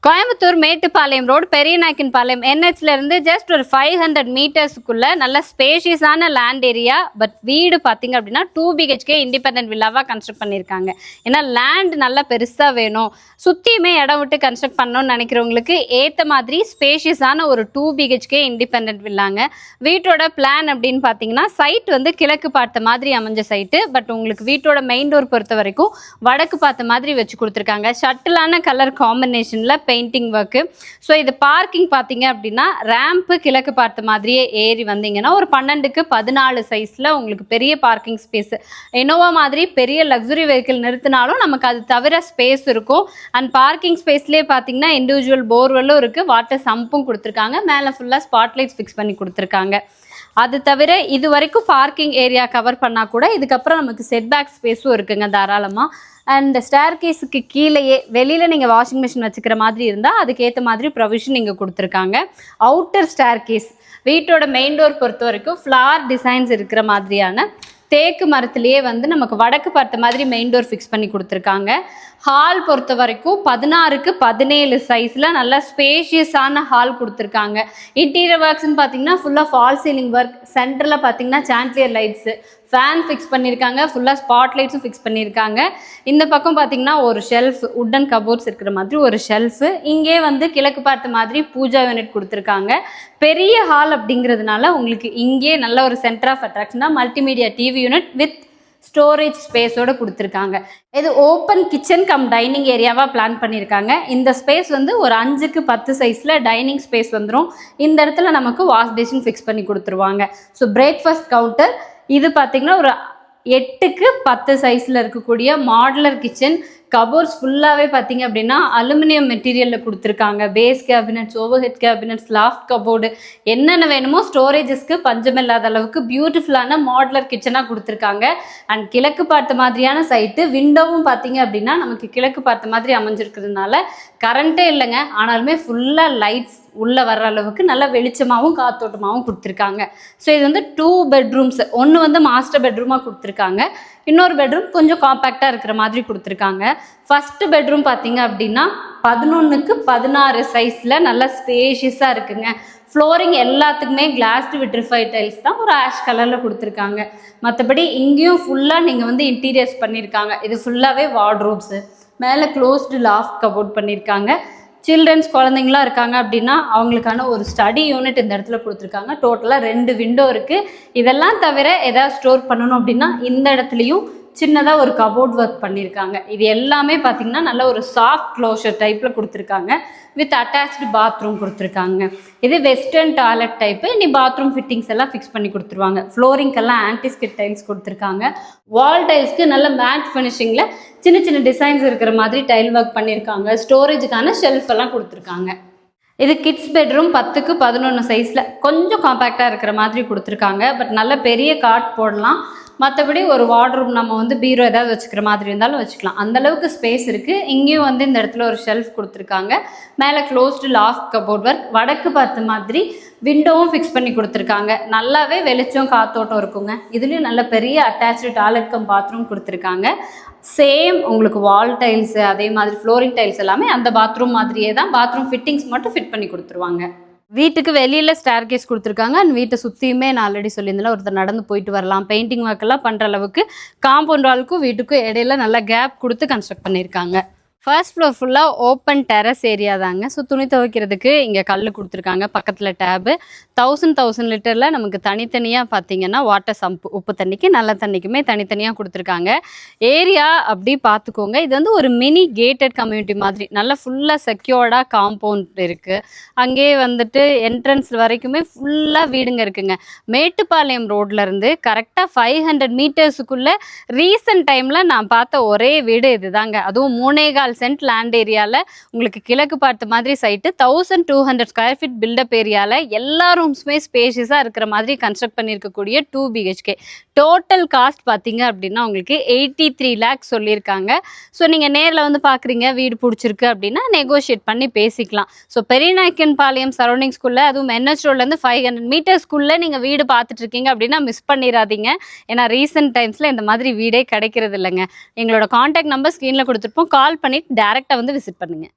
Coimbatore Mettupalayam road Periyanaickenpalayam என்ஹெச்ல இருந்து just ஒரு 500 மீட்டர்ஸ்க்குள்ள நல்ல ஸ்பேஷியஸான லேண்ட் ஏரியா. பட் வீடு பார்த்தீங்க அப்படின்னா 2 BHK இண்டிபெண்டன்ட் வில்லாவாக கன்ஸ்ட்ரக்ட் பண்ணியிருக்காங்க. ஏன்னா லேண்ட் நல்லா பெருசாக வேணும், சுற்றியுமே இடம் விட்டு கன்ஸ்ட்ரக்ட் பண்ணணும்னு நினைக்கிறவங்களுக்கு ஏற்ற மாதிரி ஸ்பேஷியஸான ஒரு 2 BHK இண்டிபெண்டன்ட் வில்லாங்க. வீட்டோட பிளான் அப்படின்னு பார்த்தீங்கன்னா சைட் வந்து கிழக்கு பார்த்த மாதிரி அமைஞ்ச சைட்டு. பட் உங்களுக்கு வீட்டோட மெயின் டோர் பொறுத்த வரைக்கும் வடக்கு பார்த்த மாதிரி வச்சு கொடுத்துருக்காங்க. ஷட்டிலான கலர் காம்பினேஷனில் பெயிண்டிங் ஒர்க்கு. ஸோ இது பார்க்கிங் பார்த்தீங்க அப்படின்னா ரேம்ப்பு கிழக்கு பார்த்த மாதிரியே ஏறி வந்தீங்கன்னா ஒரு 12க்கு 14 சைஸில் உங்களுக்கு பெரிய பார்க்கிங் ஸ்பேஸ். இனோவா மாதிரி பெரிய லக்ஸுரி வெஹிக்கிள் நிறுத்தினாலும் நமக்கு அது தவிர ஸ்பேஸ் இருக்கும். அண்ட் பார்க்கிங் ஸ்பேஸ்லேயே பார்த்தீங்கன்னா இண்டிவிஜுவல் போர்வெல்லும் இருக்குது, வாட்டர் சம்பும் கொடுத்துருக்காங்க, மேலே ஃபுல்லாக ஸ்பாட்லைட்ஸ் ஃபிக்ஸ் பண்ணி கொடுத்துருக்காங்க. அது தவிர இது வரைக்கும் பார்க்கிங் ஏரியா கவர் பண்ணால் கூட இதுக்கப்புறம் நமக்கு செட்பேக் ஸ்பேஸும் இருக்குங்க தாராளமாக. அண்ட் ஸ்டேர் கேஸுக்கு கீழேயே வெளியில் நீங்கள் வாஷிங் மிஷின் வச்சுக்கிற மாதிரி இருந்தால் அதுக்கேற்ற மாதிரி ப்ரொவிஷன் இங்கே கொடுத்துருக்காங்க. அவுட்டர் ஸ்டேர் கேஸ் வீட்டோட மெயின் டோர் பொறுத்த வரைக்கும் ஃப்ளார் டிசைன்ஸ் இருக்கிற மாதிரியான தேக்கு மரத்துலேயே வந்து நமக்கு வடக்கு பார்த்த மாதிரி மெயின் டோர் ஃபிக்ஸ் பண்ணி கொடுத்துருக்காங்க. ஹால் பொறுத்த வரைக்கும் 16க்கு 17 சைஸில் நல்லா ஸ்பேஷியஸான ஹால் கொடுத்துருக்காங்க. இன்டீரியர் ஒர்க்ஸ்ன்னு பார்த்தீங்கன்னா ஃபுல்லாக ஃபால் சீலிங் ஒர்க், சென்டரில் பார்த்தீங்கன்னா சான்ட்லியர் லைட்ஸு, ஃபேன் ஃபிக்ஸ் பண்ணியிருக்காங்க, ஃபுல்லாக ஸ்பாட் லைட்ஸும் ஃபிக்ஸ் பண்ணியிருக்காங்க. இந்த பக்கம் பார்த்தீங்கன்னா ஒரு ஷெல்ஃப், உட்டன் கபோர்ட்ஸ் இருக்கிற மாதிரி ஒரு ஷெல்ஃபு. இங்கே வந்து கிழக்கு பார்த்த மாதிரி பூஜா யூனிட் கொடுத்துருக்காங்க. பெரிய ஹால் அப்படிங்கிறதுனால உங்களுக்கு இங்கே நல்ல ஒரு சென்டர் ஆஃப் அட்ராக்ஷனாக multimedia TV unit with storage ஸ்பேஸோடு கொடுத்துருக்காங்க. இது ஓப்பன் கிச்சன் கம் டைனிங் ஏரியாவாக பிளான் பண்ணியிருக்காங்க. இந்த ஸ்பேஸ் வந்து ஒரு 5க்கு 10 சைஸில் டைனிங் ஸ்பேஸ் வந்துடும். இந்த இடத்துல நமக்கு வாஷ் பேசின் ஃபிக்ஸ் பண்ணி கொடுத்துருவாங்க. ஸோ பிரேக்ஃபாஸ்ட் கவுண்டர் இது பார்த்திங்கன்னா ஒரு 8க்கு 10 சைஸில் இருக்கக்கூடிய மாடுலர் கிச்சன். கபோர்ட்ஸ் ஃபுல்லாகவே பார்த்தீங்க அப்படின்னா அலுமினியம் மெட்டீரியலில் கொடுத்துருக்காங்க. Base cabinets, overhead cabinets, loft cupboard, என்னென்ன வேணுமோ ஸ்டோரேஜஸ்க்கு பஞ்சமில்லாத அளவுக்கு பியூட்டிஃபுல்லான மாடுலர் கிச்சனாக கொடுத்துருக்காங்க. அண்ட் கிழக்கு பார்த்த மாதிரியான சைட்டு. விண்டோவும் பார்த்தீங்க அப்படின்னா நமக்கு கிழக்கு பார்த்த மாதிரி அமைஞ்சிருக்கிறதுனால கரண்ட்டே இல்லைங்க, ஆனாலுமே ஃபுல்லாக லைட்ஸ் உள்ளே வர்ற அளவுக்கு நல்ல வெளிச்சமாகவும் காத்தோட்டமாகவும் கொடுத்துருக்காங்க. ஸோ இது வந்து 2 பெட்ரூம்ஸ். ஒன்று வந்து மாஸ்டர் பெட்ரூமாக கொடுத்துருக்காங்க, இன்னொரு பெட்ரூம் கொஞ்சம் காம்பேக்டாக இருக்கிற மாதிரி கொடுத்துருக்காங்க. ஃபஸ்ட்டு பெட்ரூம் பார்த்தீங்க அப்படின்னா 11க்கு 16 சைஸில் நல்லா ஸ்பேஷியஸாக இருக்குங்க. ஃப்ளோரிங் எல்லாத்துக்குமே கிளாஸ்டு விட்ரிஃபைட் டைல்ஸ் தான், ஒரு ஆஷ் கலரில் கொடுத்துருக்காங்க. மற்றபடி இங்கேயும் ஃபுல்லாக நீங்கள் வந்து இன்டீரியர்ஸ் பண்ணியிருக்காங்க. இது ஃபுல்லாகவே வார்ட்ரோப்ஸு, மேலே க்ளோஸ்டு லாஃப்ட் கபோர்ட் பண்ணியிருக்காங்க. சில்ட்ரன்ஸ் குழந்தைங்களாம் இருக்காங்க அப்படின்னா அவங்களுக்கான ஒரு ஸ்டடி யூனிட் இந்த இடத்துல கொடுத்துருக்காங்க. டோட்டலாக 2 விண்டோ இருக்குது. இதெல்லாம் தவிர எதாவது ஸ்டோர் பண்ணணும் அப்படின்னா இந்த இடத்துலையும் சின்னதாக ஒரு கபோர்ட் ஒர்க் பண்ணியிருக்காங்க. இது எல்லாமே பார்த்திங்கன்னா நல்ல ஒரு சாஃப்ட் க்ளோஷர் டைப்பில் கொடுத்துருக்காங்க. வித் அட்டாச்டு பாத்ரூம் கொடுத்துருக்காங்க. இது வெஸ்டர்ன் டாய்லெட் டைப்பு. இனி பாத்ரூம் ஃபிட்டிங்ஸ் எல்லாம் ஃபிக்ஸ் பண்ணி கொடுத்துருவாங்க. ஃப்ளோரிங்கெல்லாம் ஆன்டிஸ்கிட் டைல்ஸ் கொடுத்துருக்காங்க. வால் டைல்ஸ்க்கு நல்ல மேட் ஃபினிஷிங்கில் சின்ன சின்ன டிசைன்ஸ் இருக்கிற மாதிரி டைல் ஒர்க் பண்ணியிருக்காங்க. ஸ்டோரேஜுக்கான ஷெல்ஃப் எல்லாம் கொடுத்துருக்காங்க. இது கிட்ஸ் பெட்ரூம் 10க்கு 11 சைஸில் கொஞ்சம் காம்பேக்டாக இருக்கிற மாதிரி கொடுத்துருக்காங்க. பட் நல்ல பெரிய காட் போடலாம். மற்றபடி ஒரு வார்ட்ரூம் நம்ம வந்து பீரோ ஏதாவது வச்சுக்கிற மாதிரி இருந்தாலும் வச்சுக்கலாம், அந்தளவுக்கு ஸ்பேஸ் இருக்குது. இங்கேயும் வந்து இந்த இடத்துல ஒரு ஷெல்ஃப் கொடுத்துருக்காங்க. மேலே க்ளோஸ்டு லாஃப்ட் கபோர்ட் ஒர்க், வடக்கு பார்த்த மாதிரி விண்டோவும் ஃபிக்ஸ் பண்ணி கொடுத்துருக்காங்க. நல்லாவே வெளிச்சம் காத்தோட்டம் இருக்குங்க. இதுலேயும் நல்ல பெரிய அட்டாச்சு டாய்லெட் கம் பாத்ரூம் கொடுத்துருக்காங்க. சேம் உங்களுக்கு வால் டைல்ஸு அதே மாதிரி ஃப்ளோரிங் டைல்ஸ் எல்லாமே அந்த பாத்ரூம் மாதிரியே தான். பாத்ரூம் ஃபிட்டிங்ஸ் மட்டும் ஃபிட் பண்ணி கொடுத்துருவாங்க. வீட்டுக்கு வெளியில் ஸ்டேர் கேஸ் கொடுத்துருக்காங்க. அண்ட் வீட்டை சுற்றியுமே நான் ஆல்ரெடி சொல்லியிருந்தேன், ஒருத்தர் நடந்து போயிட்டு வரலாம். பெயிண்டிங் ஒர்க்கெல்லாம் பண்ணுற அளவுக்கு காம்பவுண்ட் வாலுக்கும் வீட்டுக்கும் இடையில நல்ல கேப் கொடுத்து கன்ஸ்ட்ரக்ட் பண்ணியிருக்காங்க. ஃபர்ஸ்ட் ஃப்ளோர் ஃபுல்லாக ஓப்பன் டெரஸ் ஏரியா தாங்க. ஸோ துணி துவைக்கிறதுக்கு இங்கே கல் கொடுத்துருக்காங்க. பக்கத்தில் டேபு 1000 லிட்டரில் நமக்கு தனித்தனியாக பார்த்தீங்கன்னா வாட்டர் சம்பு, உப்பு தண்ணிக்கு நல்ல தண்ணிக்குமே தனித்தனியாக கொடுத்துருக்காங்க. ஏரியா அப்படி பார்த்துக்கோங்க. இது வந்து ஒரு மினி கேட்டட் கம்யூனிட்டி மாதிரி நல்ல ஃபுல்லாக செக்யூர்டாக காம்பவுண்ட் இருக்குது. அங்கேயே வந்துட்டு என்ட்ரன்ஸ் வரைக்குமே ஃபுல்லாக வீடுங்க இருக்குங்க. மேட்டுப்பாளையம் ரோட்லேருந்து கரெக்டாக 500 மீட்டர்ஸுக்குள்ளே ரீசன்ட் டைமில் நான் பார்த்த ஒரே வீடு இது தாங்க. அதுவும் 3.25 சென்ட் லேண்ட் ஏரியாவில் உங்களுக்கு கிழக்கு பார்த்த மாதிரி சைட்டு 1200 ஸ்கொயர் ஃபீட் பில்டப் ஏரியாவில் எல்லா ரூம்ஸுமே ஸ்பேஷியஸாக இருக்கிற மாதிரி கன்ஸ்ட்ரக்ட் பண்ணியிருக்கக்கூடிய 2 BHK. டோட்டல் காஸ்ட் பார்த்தீங்க அப்படின்னா உங்களுக்கு 83 lakhs சொல்லியிருக்காங்க. ஸோ நீங்கள் நேரில் வந்து பார்க்குறீங்க, வீடு பிடிச்சிருக்கு அப்படின்னா நெகோஷியேட் பண்ணி பேசிக்கலாம். ஸோ பெரியநாயக்கன்பாளையம் சரௌண்டிங்ஸ்குள்ளே, அதுவும் NH ரோட்லேருந்து 500 மீட்டர்ஸ்க்குள்ளே நீங்கள் வீடு பார்த்துட்டு இருக்கீங்க அப்படின்னா மிஸ் பண்ணிடாதீங்க. ஏன்னா ரீசெண்ட் டைம்ஸில் இந்த மாதிரி வீடே கிடைக்கிறது இல்லைங்க. எங்களோட காண்டாக்ட் நம்பர் ஸ்க்ரீனில் கொடுத்துருப்போம். கால் பண்ணி டைரெக்டாக வந்து விசிட் பண்ணுங்கள்.